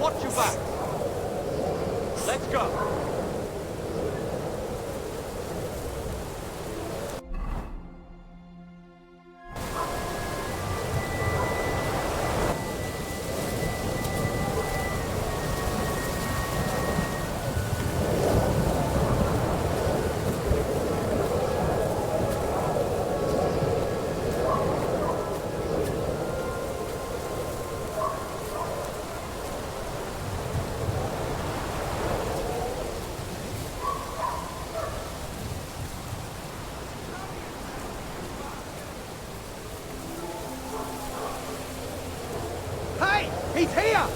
watch your back. Let's go. He's here!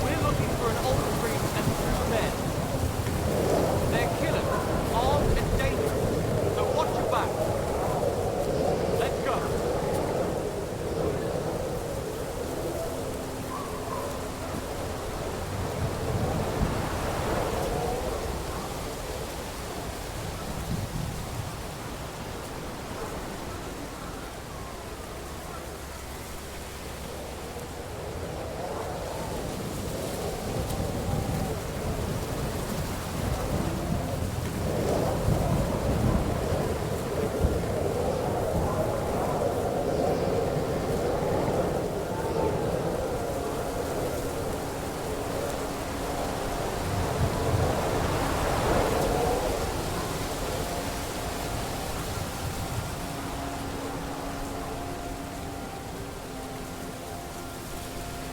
We're looking for an old priest and two men. They're killers, armed and dangerous, so watch your back. Let's go.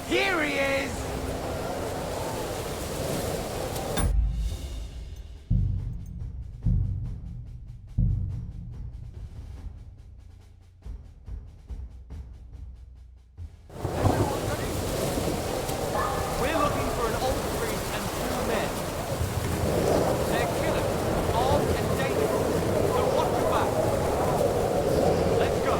Here he is! We're looking for an old priest and two men. They're killers, armed and dangerous, so watch your back. Let's go.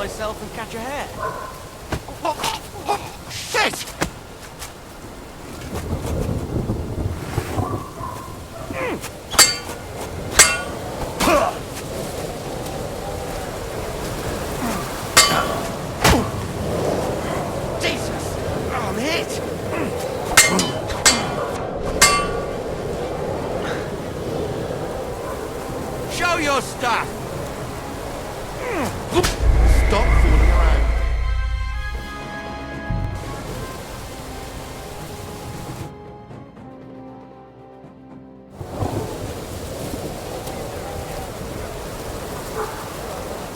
myself and catch a hare. Shit! Jesus! I'm hit! Show your stuff! Stop fooling around.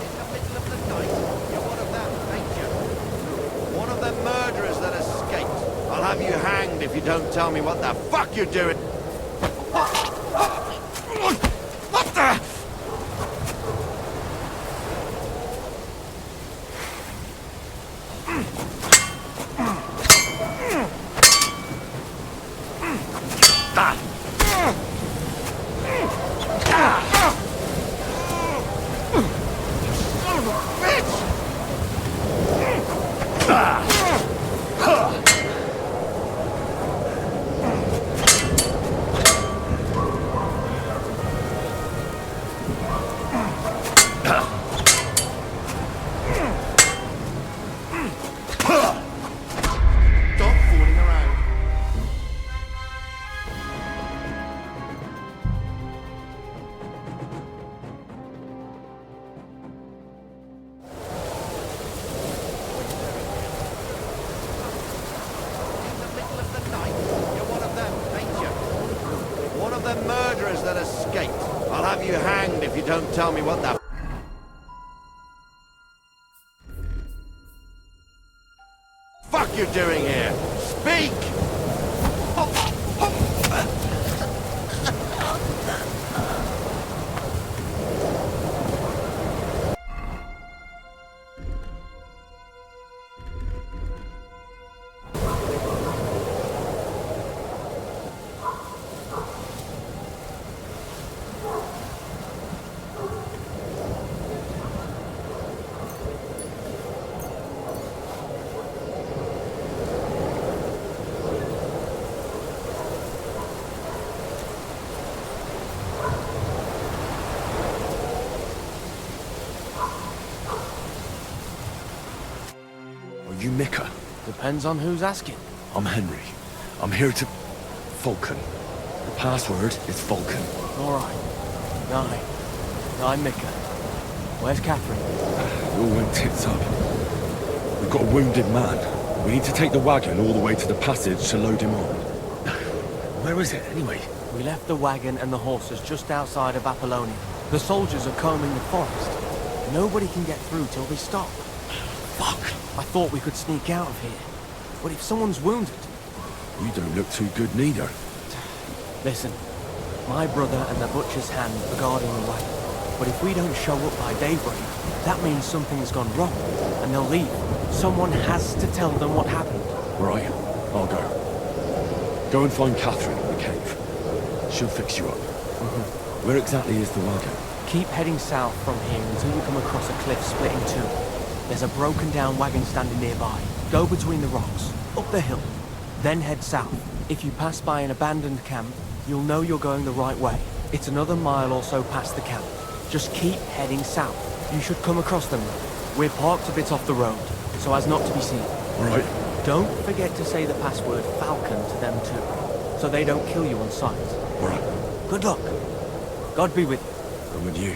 In the middle of the night, you're one of them, ain't you? One of them murderers that escaped. I'll have you hanged if you don't tell me what the fuck you're doing. What the? Stop fooling around. In the middle of the night, you're one of them, ain't you? One of them murderers that escaped. I'll have you hanged if you don't tell me what the fuck you're doing here. Speak! Are you Mika? Depends on who's asking. I'm Henry. I'm here to... Falcon. The password is Falcon. Alright. I'm Mika. Where's Catherine? It all went tits up. We've got a wounded man. We need to take the wagon all the way to the passage to load him on. Where is it, anyway? We left the wagon and the horses just outside of Apollonia. The soldiers are combing the forest. Nobody can get through till they stop. Fuck! I thought we could sneak out of here. But if someone's wounded... You don't look too good neither. Listen, my brother and the butcher's hand are guarding the wagon. But if we don't show up by daybreak, that means something's gone wrong, and they'll leave. Someone has to tell them what happened. Right, I'll go. Go and find Catherine in the cave. She'll fix you up. Where exactly is the wagon? Keep heading south from here until you come across a cliff split in two. There's a broken down wagon standing nearby. Go between the rocks, up the hill, then head south. If you pass by an abandoned camp, you'll know you're going the right way. It's another mile or so past the camp. Just keep heading south. You should come across them though. We're parked a bit off the road, so as not to be seen. Right. Don't forget to say the password Falcon to them too, so they don't kill you on sight. Right. Good luck. God be with you. I'm with you.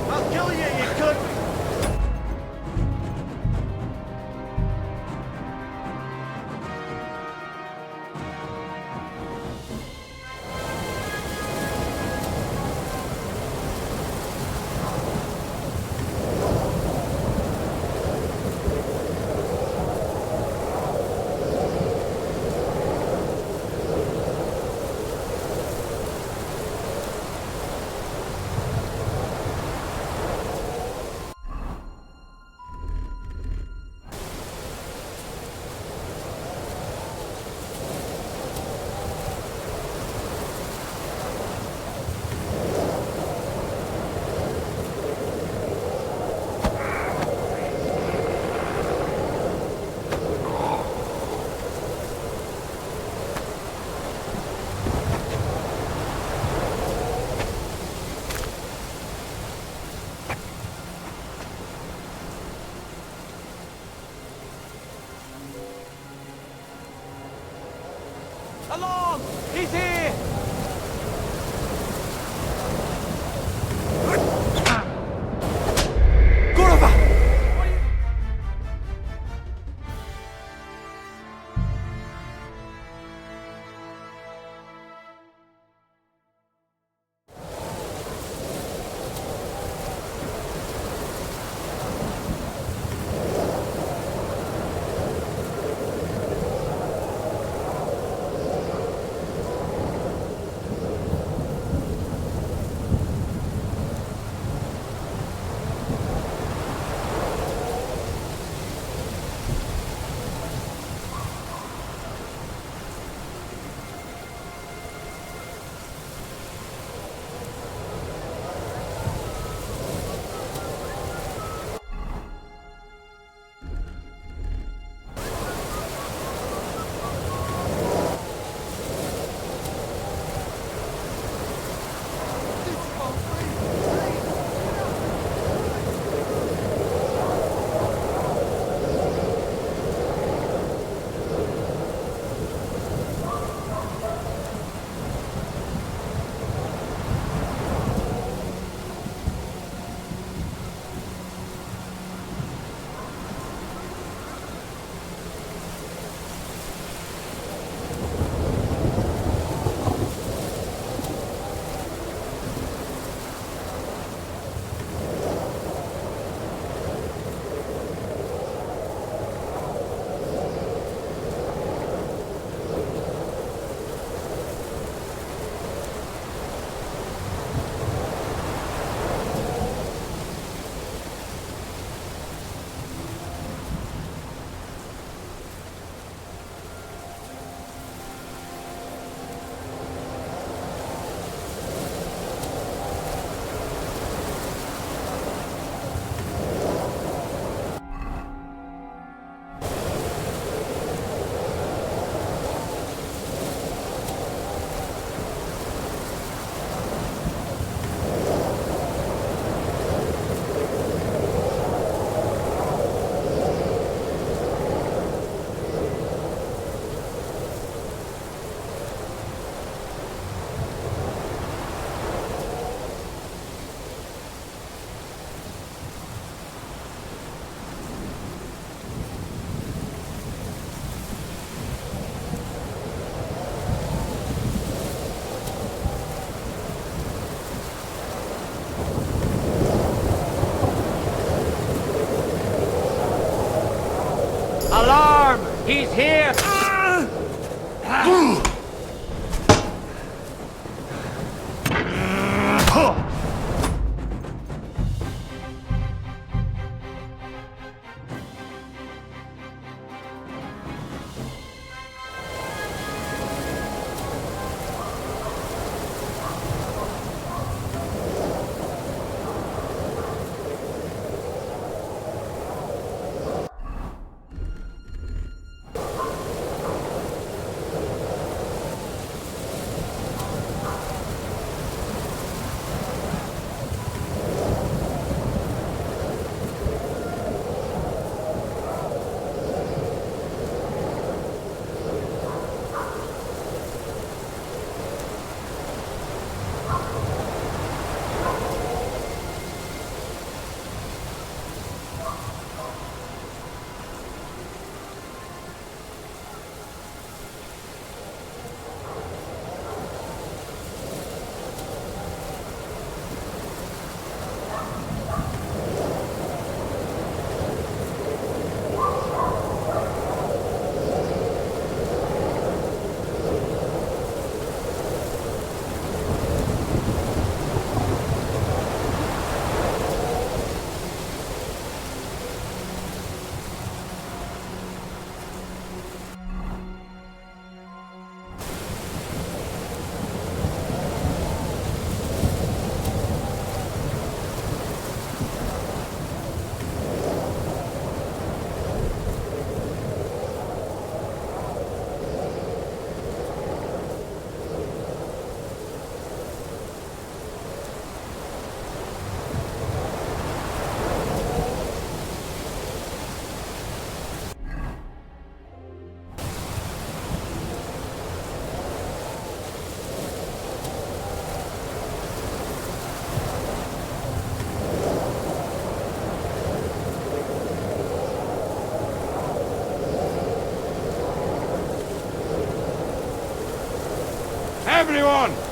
I'll kill you, you could! Along! He's here! Kurwa! Alarm! He's here! anyone!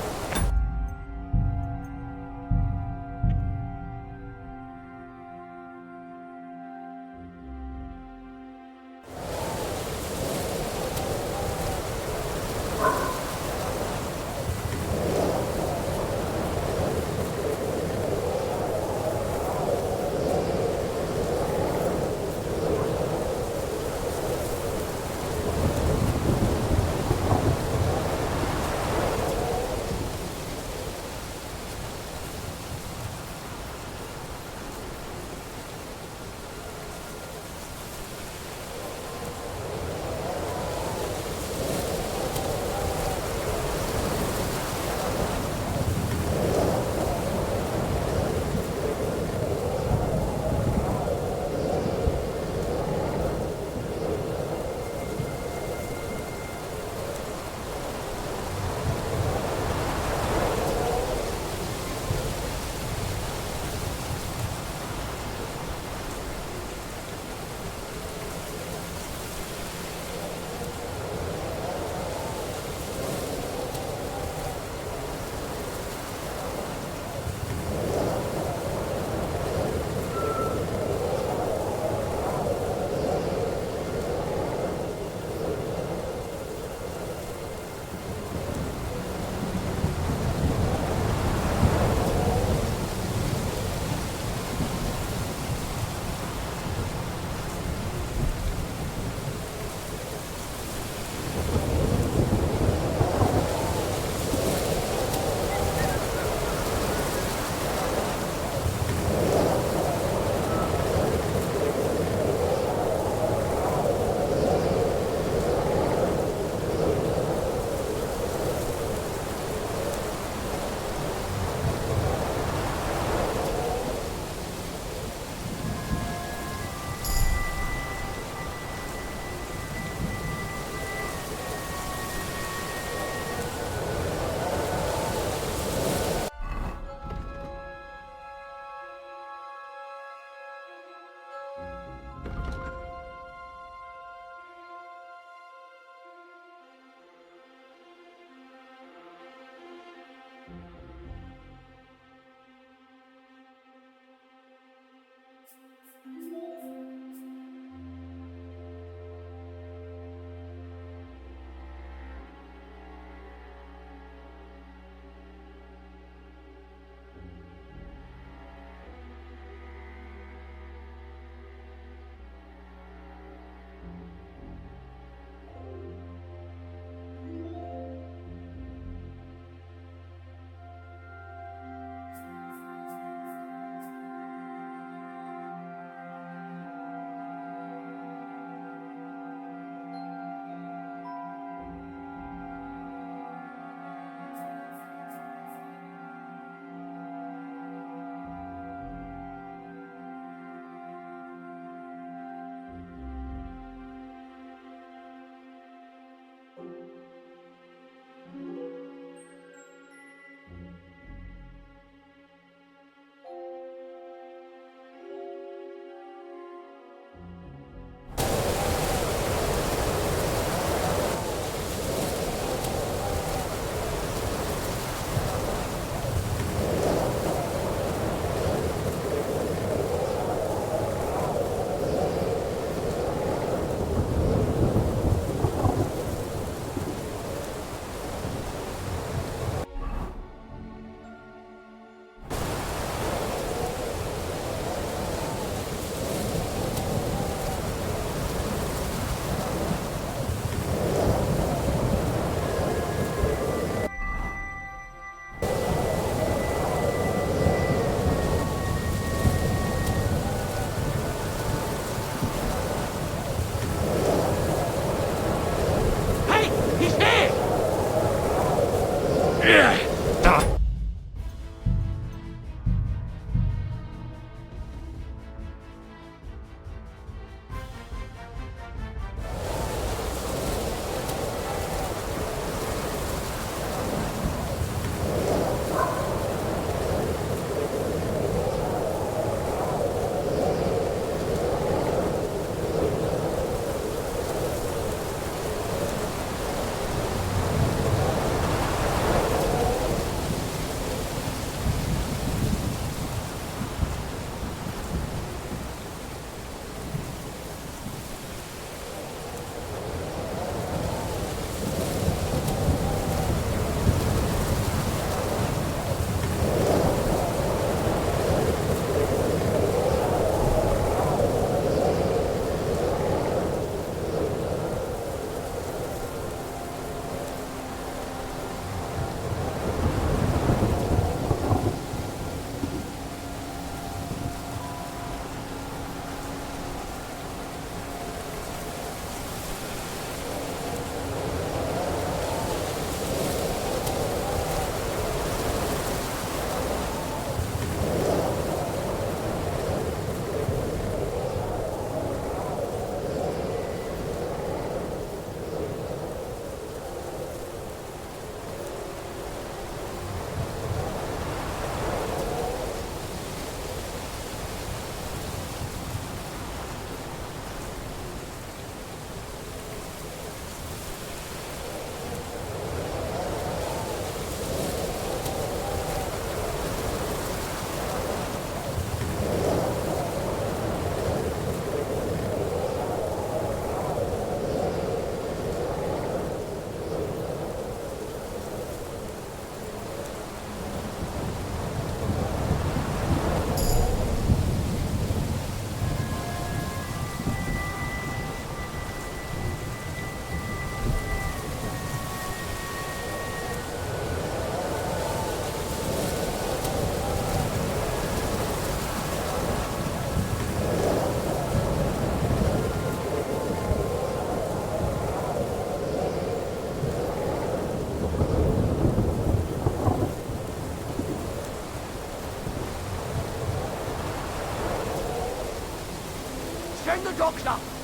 Send the doctor!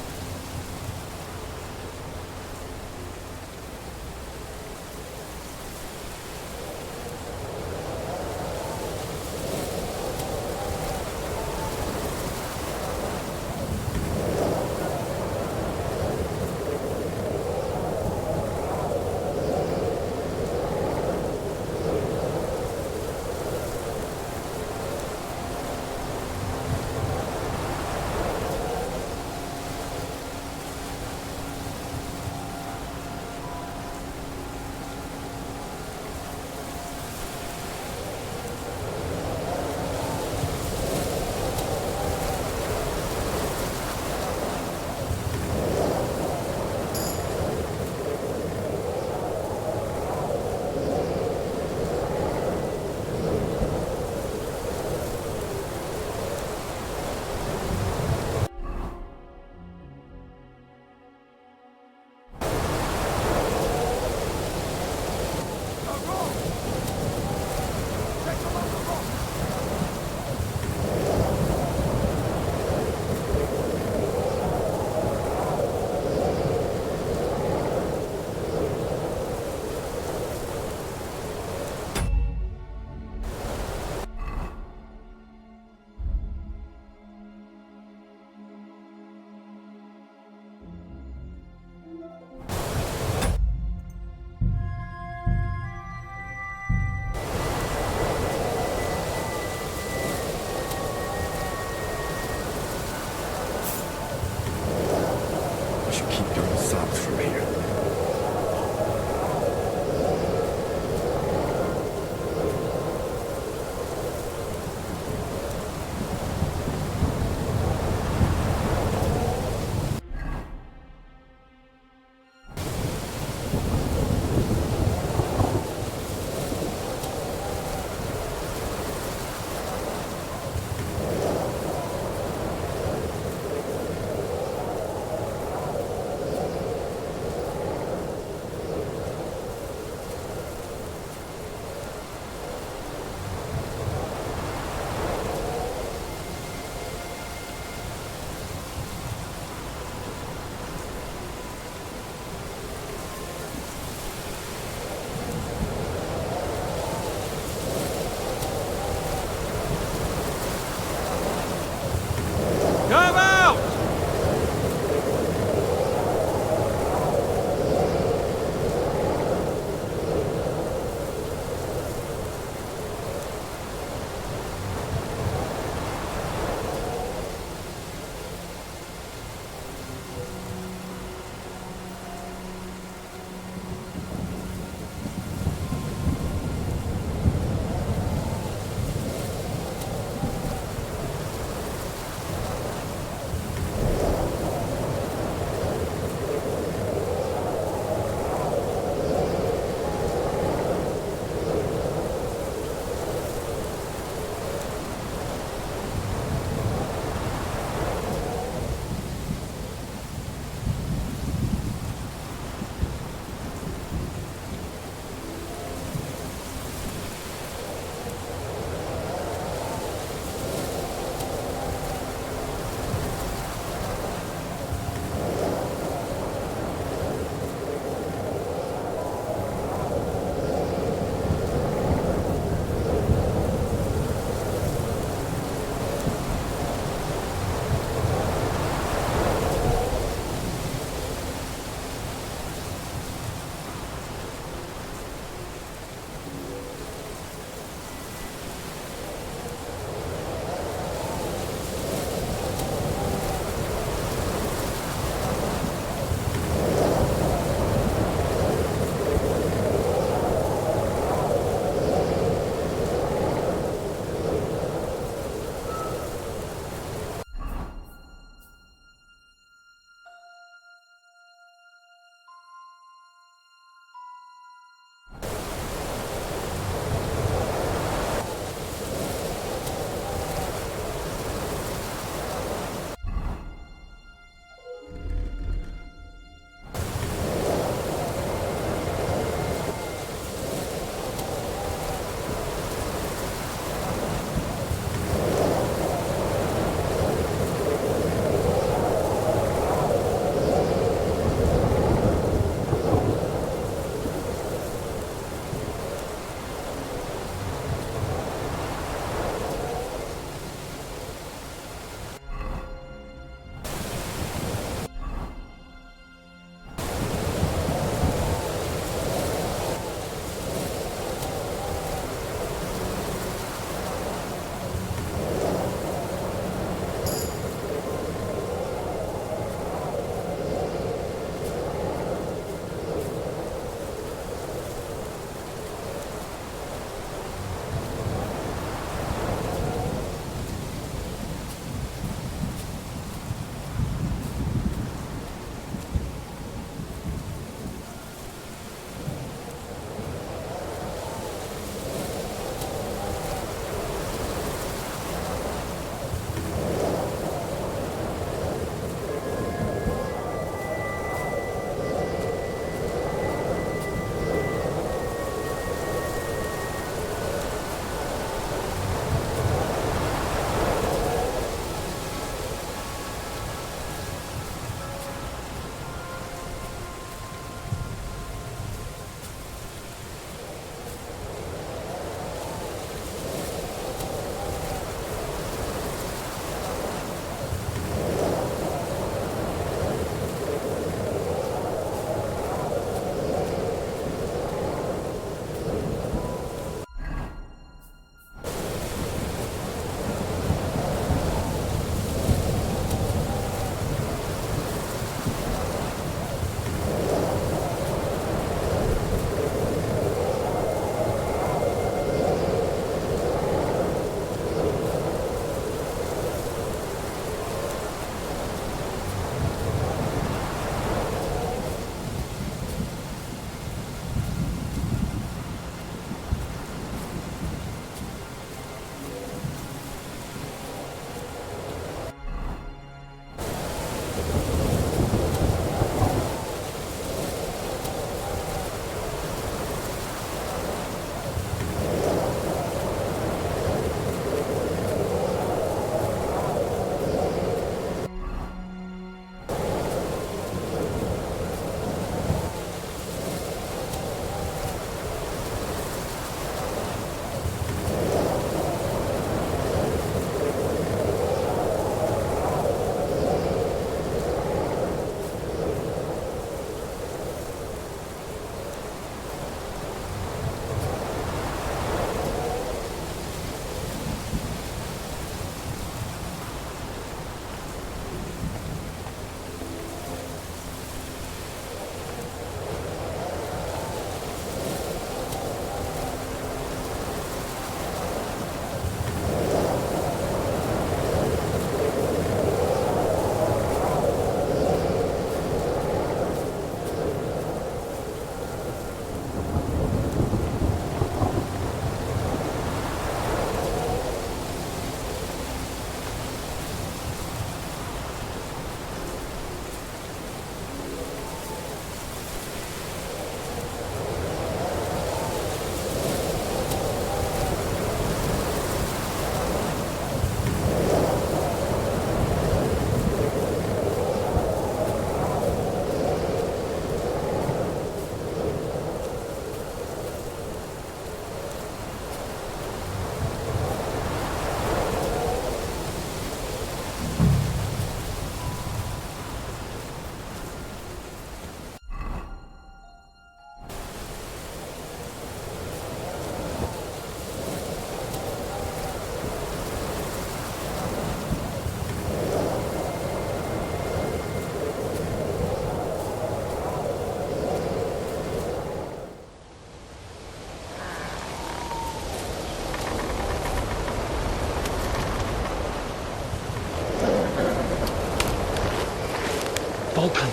Volkan.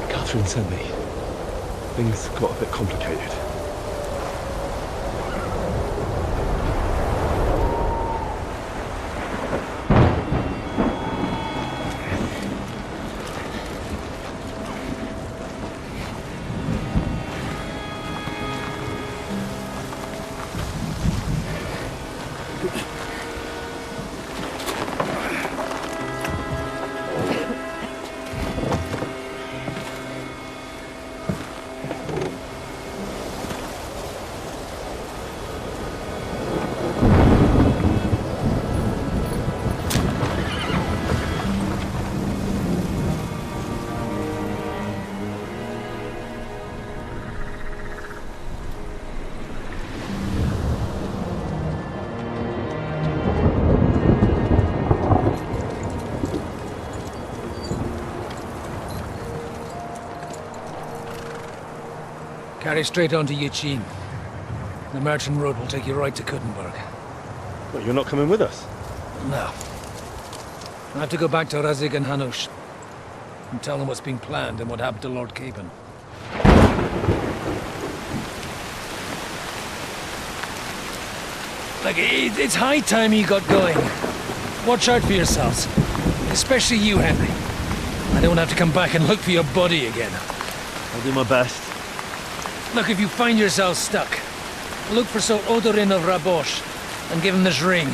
Catherine sent me. Things got a bit complicated. Carry straight on to Yichin. The merchant road will take you right to Kuttenberg. What, you're not coming with us? No. I have to go back to Razik and Hanush and tell them what's being planned and what happened to Lord Capen. Like, it's high time you got going. Watch out for yourselves. Especially you, Henry. I don't have to come back and look for your body again. I'll do my best. Look, if you find yourself stuck, look for Sir Odorin of Rabosh and give him this ring.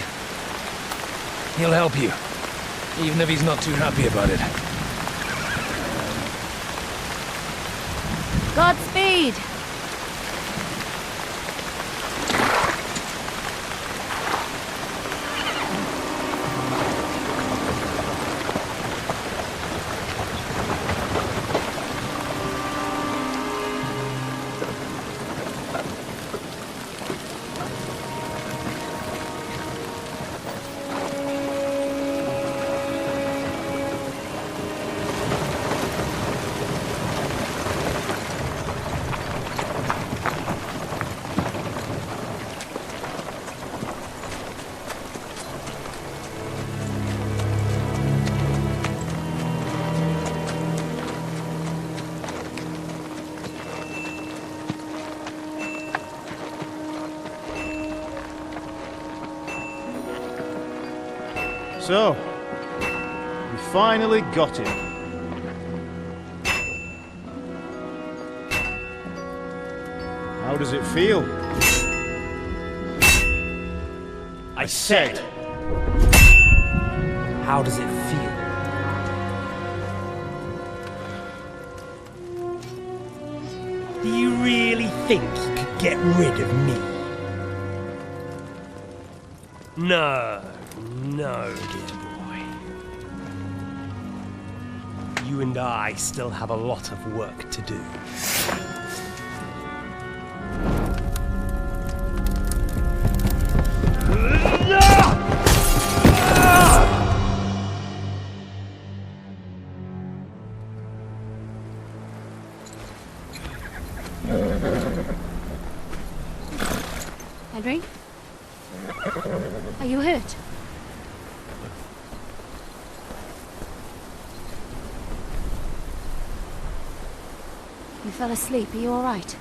He'll help you, even if he's not too happy about it. Godspeed! So, we finally got him. How does it feel? I said. How does it feel? Do you really think you could get rid of me? No, no, dear boy. You and I still have a lot of work to do. Henry? Are you hurt? You fell asleep. Are you all right?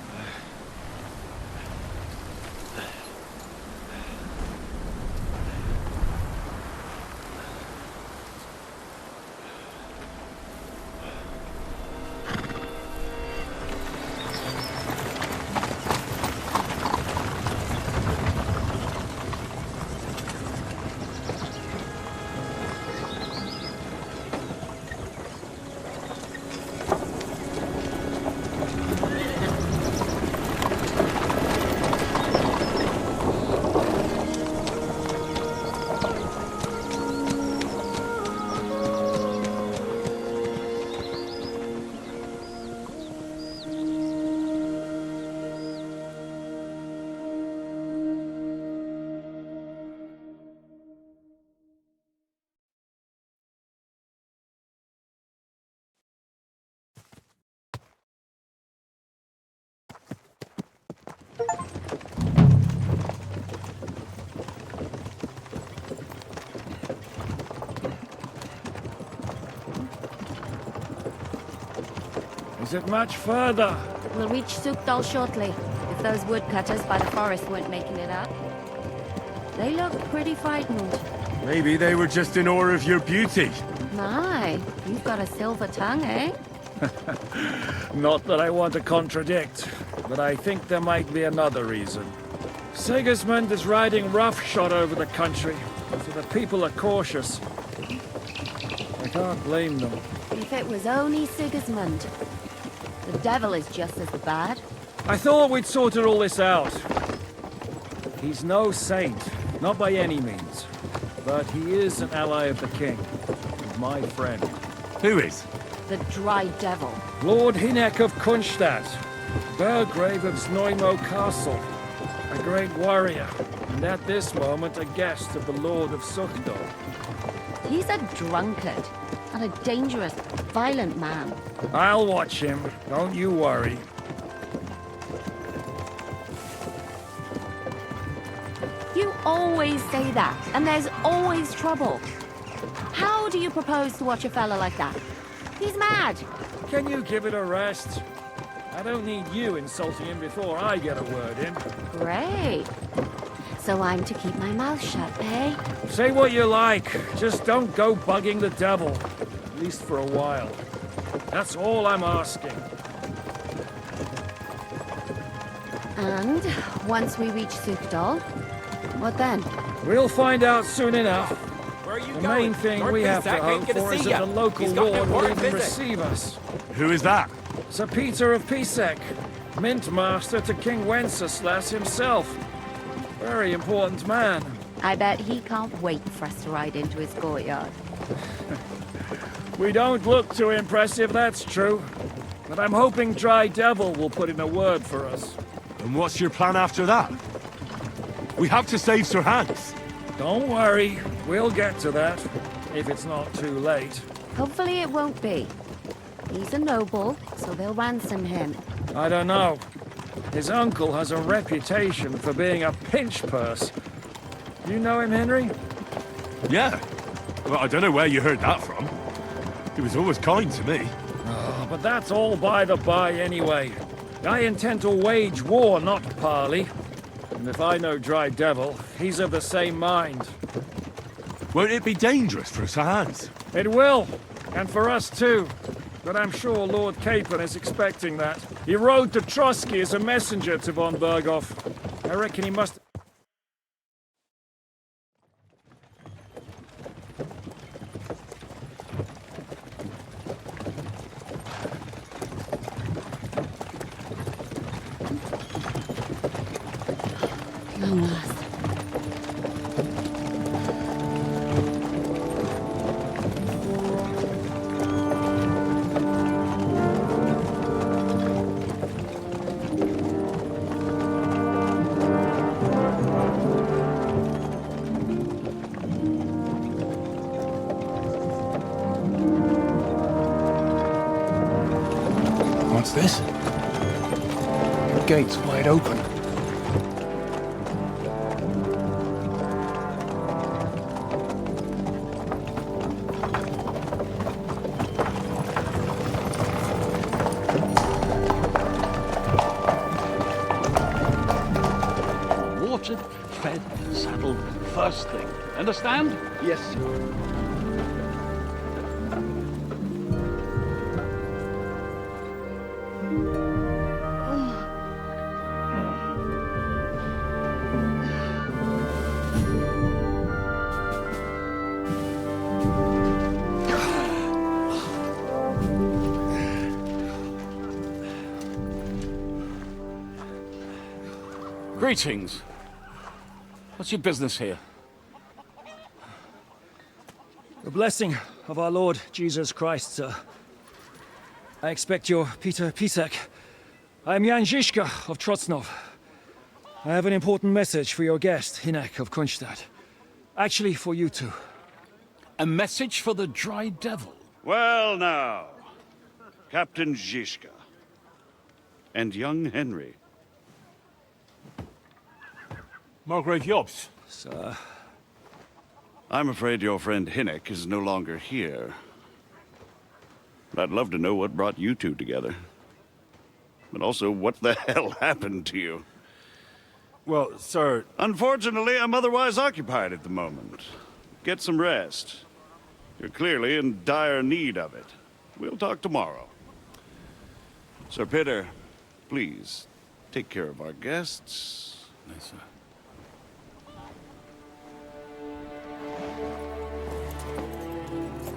Is it much further? We'll reach Sukdal shortly, if those woodcutters by the forest weren't making it up. They look pretty frightened. Maybe they were just in awe of your beauty. My, you've got a silver tongue, eh? Not that I want to contradict, but I think there might be another reason. Sigismund is riding roughshod over the country, so the people are cautious. I can't blame them. If it was only Sigismund. The devil is just as bad. I thought we'd sorted all this out. He's no saint, not by any means. But he is an ally of the king. And my friend. Who is? The dry devil. Lord Sihenk of Kunstadt, Burgrave of Znojmo Castle. A great warrior, and at this moment a guest of the Lord of Sukdal. He's a drunkard, and a dangerous, violent man. I'll watch him, don't you worry. You always say that, and there's always trouble. How do you propose to watch a fella like that? He's mad. Can you give it a rest? I don't need you insulting him before I get a word in. Great. So I'm to keep my mouth shut, eh? Say what you like, just don't go bugging the devil. At least for a while. That's all I'm asking. And once we reach Sukdal, what then? We'll find out soon enough. Where are you The going? main thing Lord we have to Pisak hope ain't gonna for is see that ya. the local He's got no lord will word, even is it? receive us. Who is that? Sir Peter of Pisek, Mint Master to King Wenceslas himself. Very important man. I bet he can't wait for us to ride into his courtyard. We don't look too impressive, that's true. But I'm hoping Dry Devil will put in a word for us. And what's your plan after that? We have to save Sir Hans. Don't worry, we'll get to that, if it's not too late. Hopefully it won't be. He's a noble, so they'll ransom him. I don't know. His uncle has a reputation for being a pinch purse. You know him, Henry? Yeah. Well, I don't know where you heard that from. He was always kind to me. Oh, but that's all by the by anyway. I intend to wage war, not parley. And if I know Dry Devil, he's of the same mind. Won't it be dangerous for Sir Hans? It will, and for us too. But I'm sure Lord Capon is expecting that. He rode to Trotsky as a messenger to von Berghoff. I reckon he must... Long last. What's this? The gate's wide open. Watered, fed, saddled, first thing. Understand? Yes, sir. Greetings. What's your business here? The blessing of our Lord Jesus Christ, sir. I expect you're Peter Pisek. I am Jan Žižka of Trocnov. I have an important message for your guest, Sihenk of Kunstadt. Actually, for you two. A message for the Dry Devil. Well now, Captain Žižka and young Henry. Margrave Jobs. Sir. I'm afraid your friend Sihenk is no longer here. But I'd love to know what brought you two together. but also what the hell happened to you. Well, sir... Unfortunately, I'm otherwise occupied at the moment. Get some rest. You're clearly in dire need of it. We'll talk tomorrow. Sir Peter, please, take care of our guests. Yes, sir.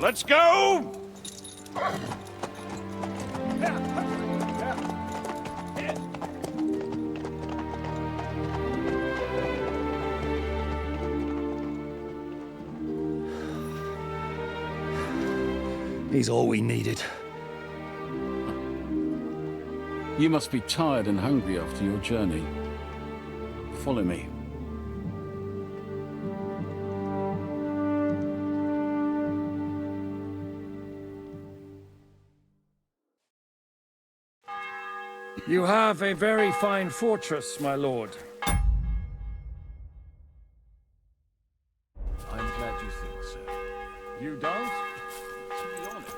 Let's go! He's all we needed. You must be tired and hungry after your journey. Follow me. You have a very fine fortress, my lord. I'm glad you think so. You don't? To be honest,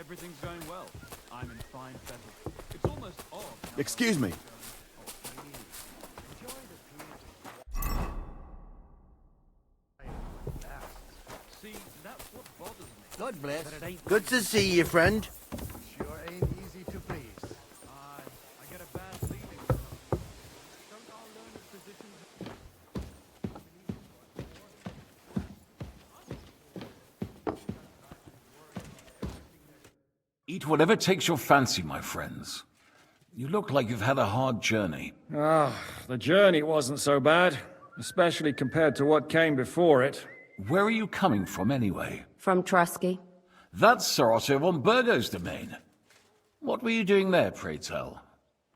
Everything's going well. I'm in fine fettle. It's almost odd. Excuse me. See, that's what bothers me. God bless. Good to see you, friend. Sure ain't easy to please. I get a bad feeling. Don't our learned physicians... Eat whatever takes your fancy, my friends. You look like you've had a hard journey. The journey wasn't so bad, especially compared to what came before it. Where are you coming from, anyway? From Trusky. That's Sir Otto von Burgo's domain. What were you doing there, pray tell?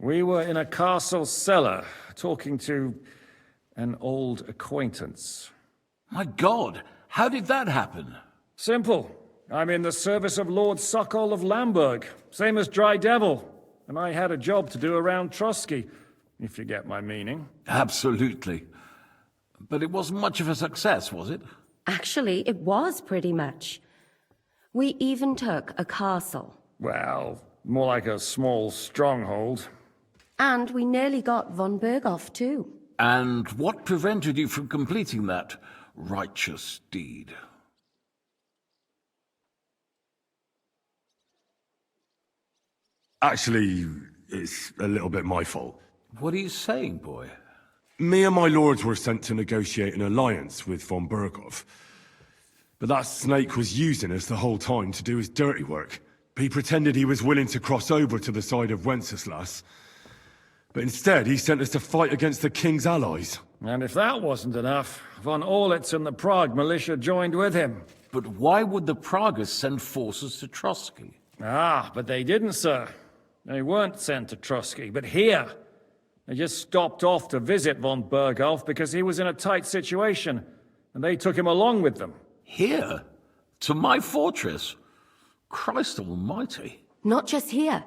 We were in a castle cellar, talking to an old acquaintance. My God, how did that happen? Simple. I'm in the service of Lord Sokol of Lamberg, same as Dry Devil, and I had a job to do around Trusky, if you get my meaning. Absolutely. But it wasn't much of a success, was it? Actually, it was pretty much. We even took a castle. Well, more like a small stronghold. And we nearly got von Berghoff, too. And what prevented you from completing that righteous deed? Actually, it's a little bit my fault. What are you saying, boy? Me and my lords were sent to negotiate an alliance with von Berghoff. But that snake was using us the whole time to do his dirty work. He pretended he was willing to cross over to the side of Wenceslas. But instead, he sent us to fight against the king's allies. And if that wasn't enough, von Orlitz and the Prague militia joined with him. But why would the Praguers send forces to Trusky? But they didn't, sir. They weren't sent to Trusky, but here. They just stopped off to visit von Berghoff because he was in a tight situation, and they took him along with them. Here? To my fortress? Christ almighty. Not just here,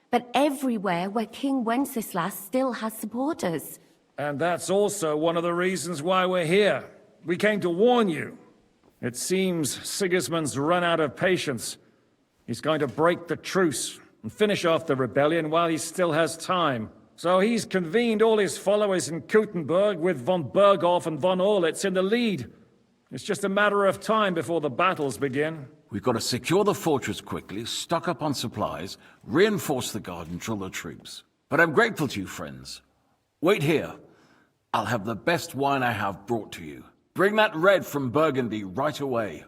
but everywhere where King Wenceslas still has supporters. And that's also one of the reasons why we're here. We came to warn you. It seems Sigismund's run out of patience. He's going to break the truce and finish off the rebellion while he still has time. So he's convened all his followers in Kuttenberg with von Berghoff and von Orlitz in the lead. It's just a matter of time before the battles begin. We've got to secure the fortress quickly, stock up on supplies, reinforce the guard and drill the troops. But I'm grateful to you, friends. Wait here. I'll have the best wine I have brought to you. Bring that red from Burgundy right away.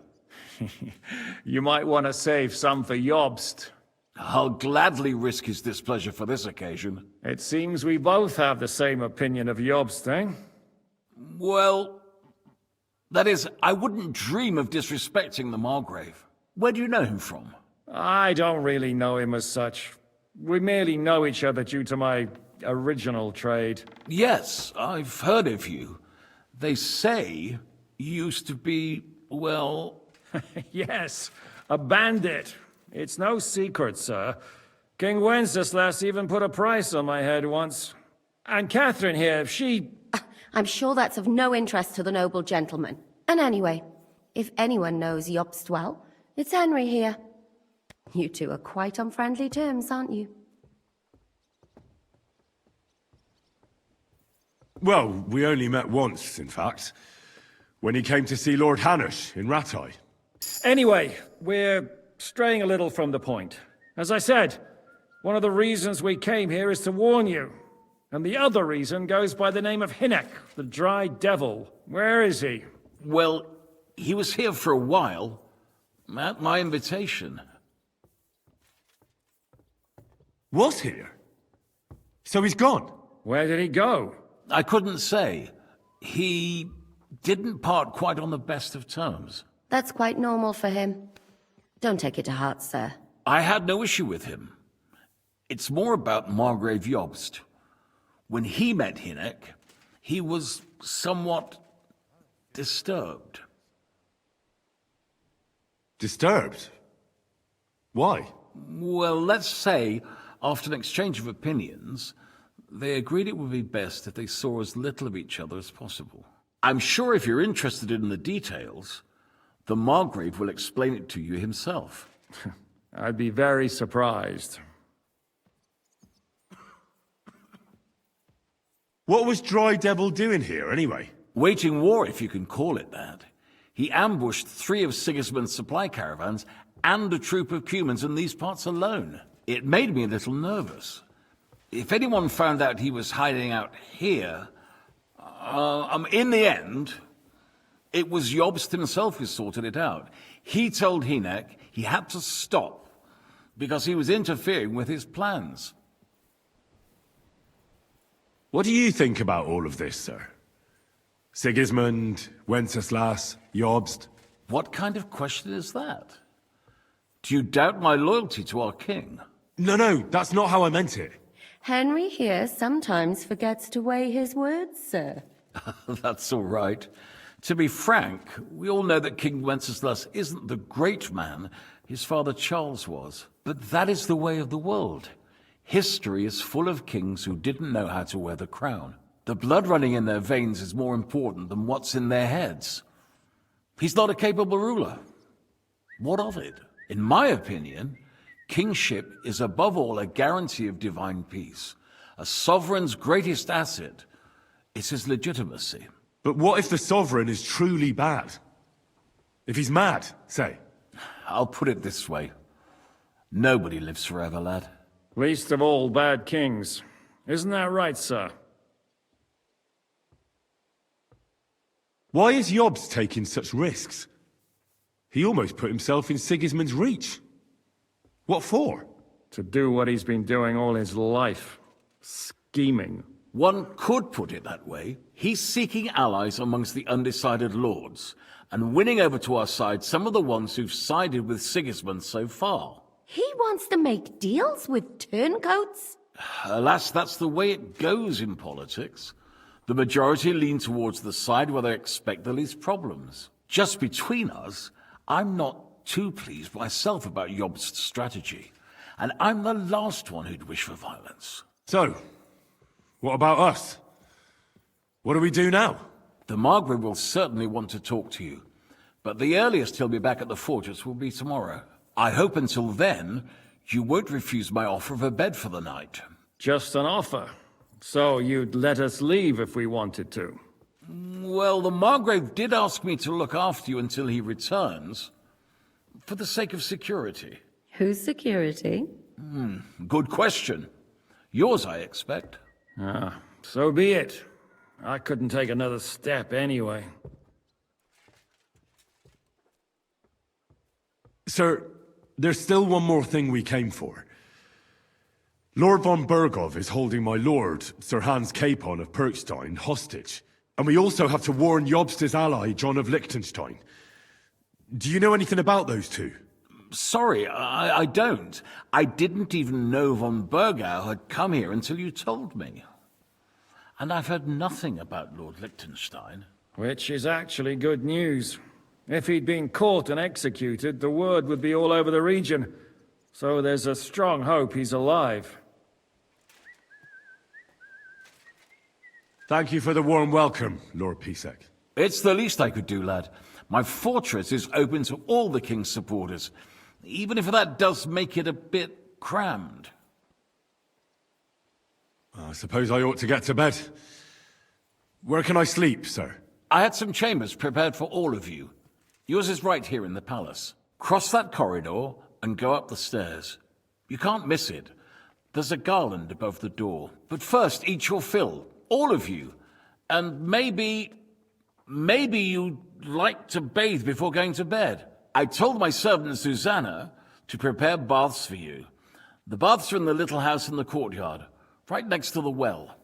You might want to save some for Jobst. I'll gladly risk his displeasure for this occasion. It seems we both have the same opinion of Jobst, eh? Well, that is, I wouldn't dream of disrespecting the Margrave. Where do you know him from? I don't really know him as such. We merely know each other due to my original trade. Yes, I've heard of you. They say you used to be, well... Yes, a bandit. It's no secret, sir. King Wenceslas even put a price on my head once. And Catherine here, she... I'm sure that's of no interest to the noble gentleman. And anyway, if anyone knows Jobst well, it's Henry here. You two are quite on friendly terms, aren't you? Well, we only met once, in fact. When he came to see Lord Hanush in Rattay. Anyway, we're straying a little from the point. As I said, one of the reasons we came here is to warn you. And the other reason goes by the name of Sihenk, the Dry Devil. Where is he? Well, he was here for a while, at my invitation. Was here? So he's gone? Where did he go? I couldn't say. He didn't part quite on the best of terms. That's quite normal for him. Don't take it to heart, sir. I had no issue with him. It's more about Margrave Jobst. When he met Sihenk, he was somewhat disturbed. Disturbed? Why? Well, let's say, after an exchange of opinions, they agreed it would be best if they saw as little of each other as possible. I'm sure if you're interested in the details, the Margrave will explain it to you himself. I'd be very surprised. What was Dry Devil doing here, anyway? Waging war, if you can call it that. He ambushed 3 of Sigismund's supply caravans and a troop of humans in these parts alone. It made me a little nervous. If anyone found out he was hiding out here... in the end, it was Jobst himself who sorted it out. He told Sihenk he had to stop because he was interfering with his plans. What do you think about all of this, sir? Sigismund, Wenceslas, Jobst? What kind of question is that? Do you doubt my loyalty to our king? No, that's not how I meant it. Henry here sometimes forgets to weigh his words, sir. That's all right. To be frank, we all know that King Wenceslas isn't the great man his father Charles was. But that is the way of the world. History is full of kings who didn't know how to wear the crown. The blood running in their veins is more important than what's in their heads. He's not a capable ruler. What of it? In my opinion, kingship is above all a guarantee of divine peace. A sovereign's greatest asset is his legitimacy. But what if the sovereign is truly bad? If he's mad, say? I'll put it this way. Nobody lives forever, lad. Least of all bad kings. Isn't that right, sir? Why is Jobst taking such risks? He almost put himself in Sigismund's reach. What for? To do what he's been doing all his life. Scheming. One could put it that way. He's seeking allies amongst the undecided lords, and winning over to our side some of the ones who've sided with Sigismund so far. He wants to make deals with turncoats? Alas, that's the way it goes in politics. The majority lean towards the side where they expect the least problems. Just between us, I'm not too pleased myself about Jobst's strategy, and I'm the last one who'd wish for violence. So, what about us? What do we do now? The Margrave will certainly want to talk to you, but the earliest he'll be back at the fortress will be tomorrow. I hope until then, you won't refuse my offer of a bed for the night. Just an offer. So you'd let us leave if we wanted to? Well, the Margrave did ask me to look after you until he returns, for the sake of security. Whose security? Good question. Yours, I expect. So be it. I couldn't take another step anyway. Sir, there's still one more thing we came for. Lord von Bergov is holding my lord, Sir Hans Capon of Perkstein, hostage. And we also have to warn Jobst's ally, John of Liechtenstein. Do you know anything about those two? Sorry, I don't. I didn't even know von Bergau had come here until you told me. And I've heard nothing about Lord Liechtenstein. Which is actually good news. If he'd been caught and executed, the word would be all over the region. So there's a strong hope he's alive. Thank you for the warm welcome, Lord Pisek. It's the least I could do, lad. My fortress is open to all the king's supporters, even if that does make it a bit crammed. I suppose I ought to get to bed. Where can I sleep, sir? I had some chambers prepared for all of you. Yours is right here in the palace. Cross that corridor and go up the stairs. You can't miss it. There's a garland above the door. But first, eat your fill. All of you. And maybe you'd like to bathe before going to bed. I told my servant Susanna to prepare baths for you. The baths are in the little house in the courtyard, right next to the well.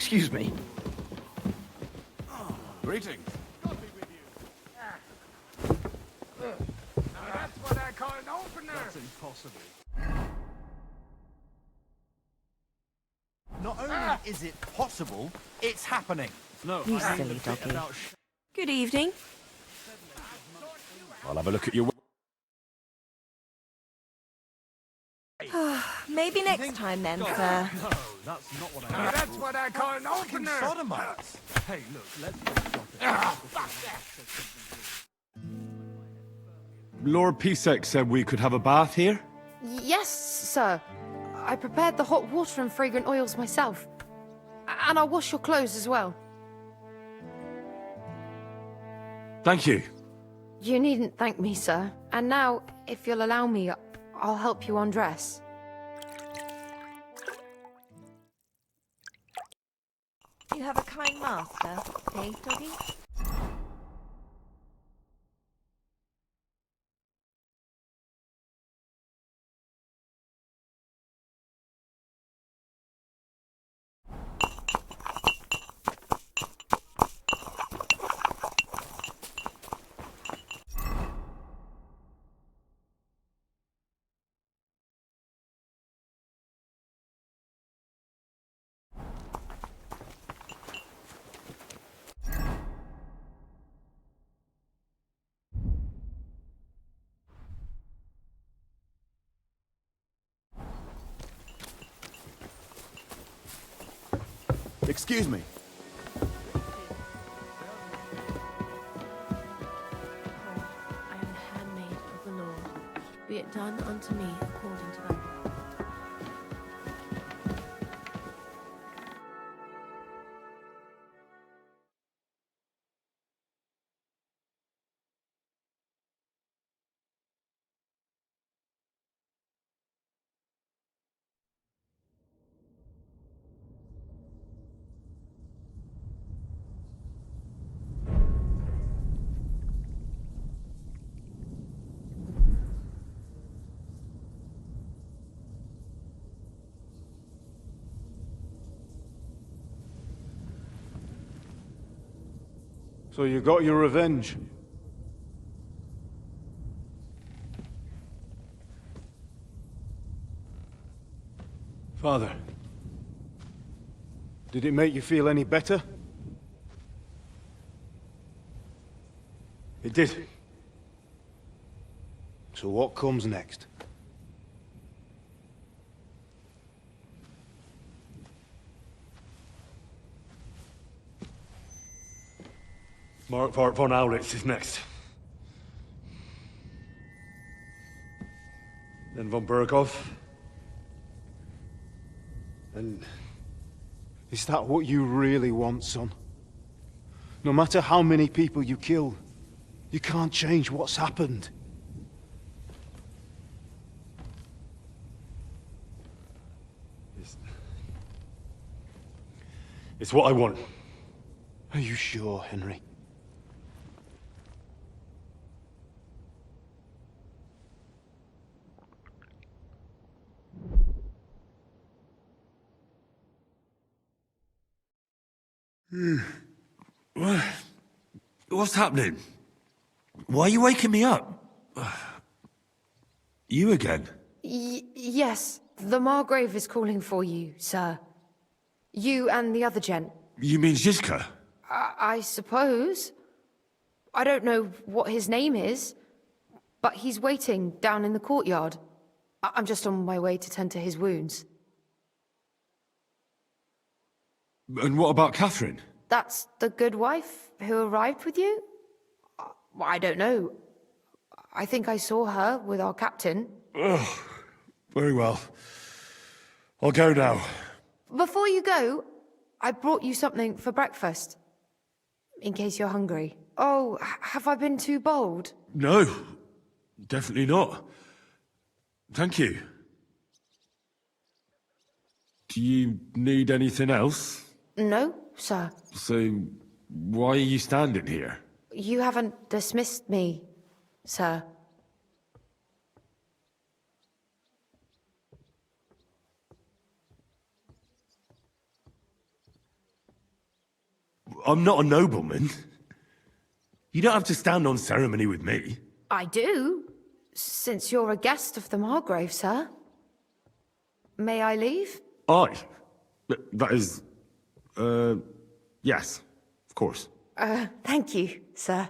Excuse me. Greetings. That's what I call an opener. That's impossible. Not only is it possible, it's happening. No, You silly doggy. Good evening. I'll have a look at your... Maybe next time then, sir. No, that's not what I That's what I call an opener. Sodomites. Hey, look, let's Lord Pisek said we could have a bath here? Yes, sir. I prepared the hot water and fragrant oils myself. And I'll wash your clothes as well. Thank you. You needn't thank me, sir. And now, if you'll allow me, I'll help you undress. You have a kind master, eh, doggy? Excuse me. I am the handmaid of the Lord. Be it done unto me according to thy word. So you got your revenge? Father, did it make you feel any better? It did. So what comes next? Mark von Aulitz is next. Then von Berghoff. And is that what you really want, son? No matter how many people you kill, you can't change what's happened. It's what I want. Are you sure, Henry? What's happening? Why are you waking me up? You again? Yes, the Margrave is calling for you, sir. You and the other gent. You mean Zizka? I suppose. I don't know what his name is, but he's waiting down in the courtyard. I'm just on my way to tend to his wounds. And what about Catherine? That's the good wife who arrived with you? I don't know. I think I saw her with our captain. Oh, very well. I'll go now. Before you go, I brought you something for breakfast. In case you're hungry. Oh, have I been too bold? No, definitely not. Thank you. Do you need anything else? No, sir. So, why are you standing here? You haven't dismissed me, sir. I'm not a nobleman. You don't have to stand on ceremony with me. I do, since you're a guest of the Margrave, sir. May I leave? Aye. That is... yes, of course. Thank you, sir.